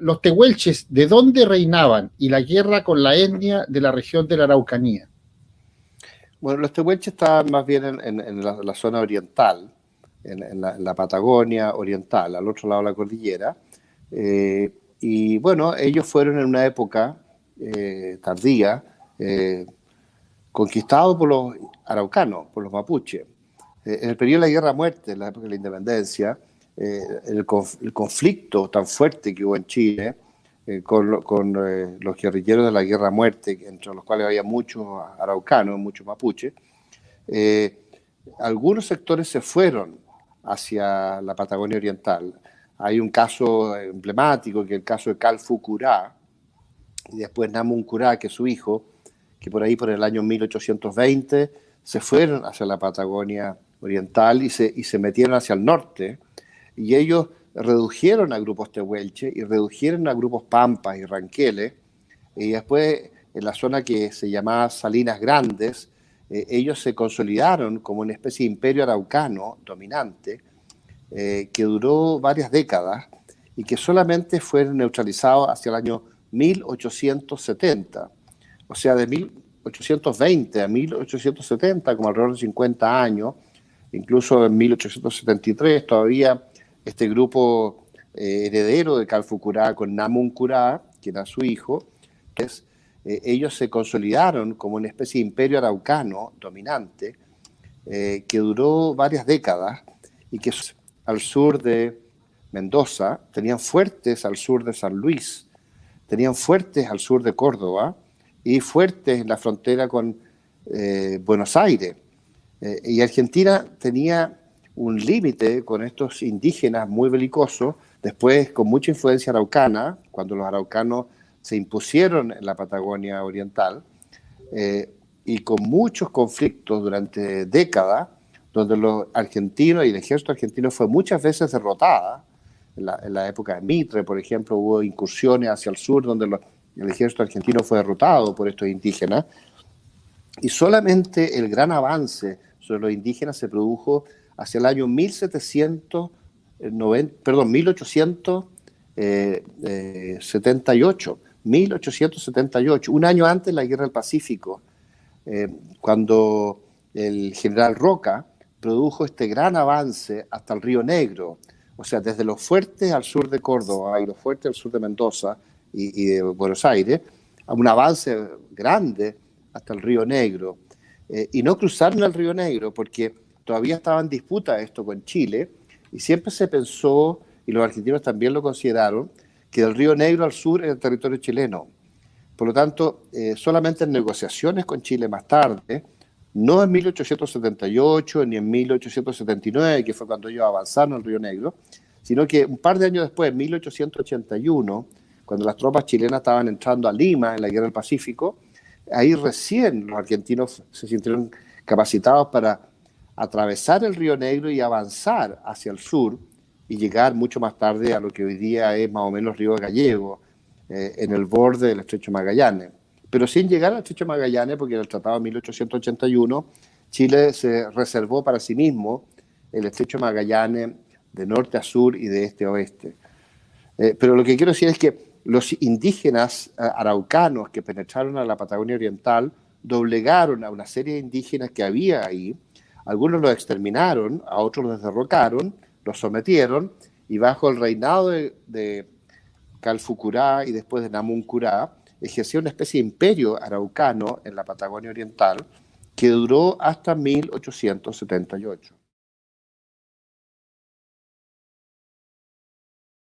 los tehuelches, ¿de dónde reinaban? Y la guerra con la etnia de la región de la Araucanía. Bueno, los tehuelches estaban más bien en la zona oriental, en la Patagonia oriental, al otro lado de la cordillera. Y bueno, ellos fueron en una época tardía, conquistados por los araucanos, por los mapuches. En el periodo de la Guerra a Muerte, en la época de la independencia, el conflicto tan fuerte que hubo en Chile con los guerrilleros de la Guerra a Muerte, entre los cuales había muchos araucanos, muchos mapuches, algunos sectores se fueron hacia la Patagonia Oriental. Hay un caso emblemático, que es el caso de Calfu Curá, y después Namun Curá, que es su hijo, que por ahí, por el año 1820, se fueron hacia la Patagonia Oriental y se metieron hacia el norte, y ellos redujeron a grupos tehuelche y redujeron a grupos pampas y ranqueles, y después en la zona que se llamaba Salinas Grandes, ellos se consolidaron como una especie de imperio araucano dominante, que duró varias décadas y que solamente fue neutralizado hacia el año 1870. O sea, de 1820 a 1870, como alrededor de 50 años, incluso en 1873 todavía este grupo heredero de Calfu Curá con Namun Curá, que era su hijo, ellos se consolidaron como una especie de imperio araucano dominante, que duró varias décadas y que al sur de Mendoza, tenían fuertes al sur de San Luis, tenían fuertes al sur de Córdoba y fuertes en la frontera con Buenos Aires. Y Argentina tenía un límite con estos indígenas muy belicosos, después con mucha influencia araucana, cuando los araucanos se impusieron en la Patagonia Oriental, y con muchos conflictos durante décadas, donde los argentinos y el ejército argentino fue muchas veces derrotada. En la época de Mitre, por ejemplo, hubo incursiones hacia el sur donde el ejército argentino fue derrotado por estos indígenas, y solamente el gran avance sobre los indígenas se produjo hacia el año 1878, un año antes de la Guerra del Pacífico, cuando el general Roca produjo este gran avance hasta el Río Negro, o sea, desde los fuertes al sur de Córdoba y los fuertes al sur de Mendoza y de Buenos Aires, a un avance grande hasta el Río Negro. Y no cruzaron el Río Negro porque todavía estaba en disputa esto con Chile, y siempre se pensó, y los argentinos también lo consideraron, que del Río Negro al sur era el territorio chileno. Por lo tanto, solamente en negociaciones con Chile más tarde, no en 1878 ni en 1879, que fue cuando ellos avanzaron al Río Negro, sino que un par de años después, en 1881, cuando las tropas chilenas estaban entrando a Lima en la Guerra del Pacífico, ahí recién los argentinos se sintieron capacitados para atravesar el Río Negro y avanzar hacia el sur y llegar mucho más tarde a lo que hoy día es más o menos Río Gallego, en el borde del Estrecho Magallanes. Pero sin llegar al Estrecho Magallanes, porque en el Tratado de 1881 Chile se reservó para sí mismo el Estrecho Magallanes de norte a sur y de este a oeste. Pero lo que quiero decir es que los indígenas araucanos que penetraron a la Patagonia Oriental doblegaron a una serie de indígenas que había ahí. Algunos los exterminaron, a otros los derrocaron, los sometieron, y bajo el reinado de Calfu Curá y después de Namun Curá, ejerció una especie de imperio araucano en la Patagonia Oriental que duró hasta 1878.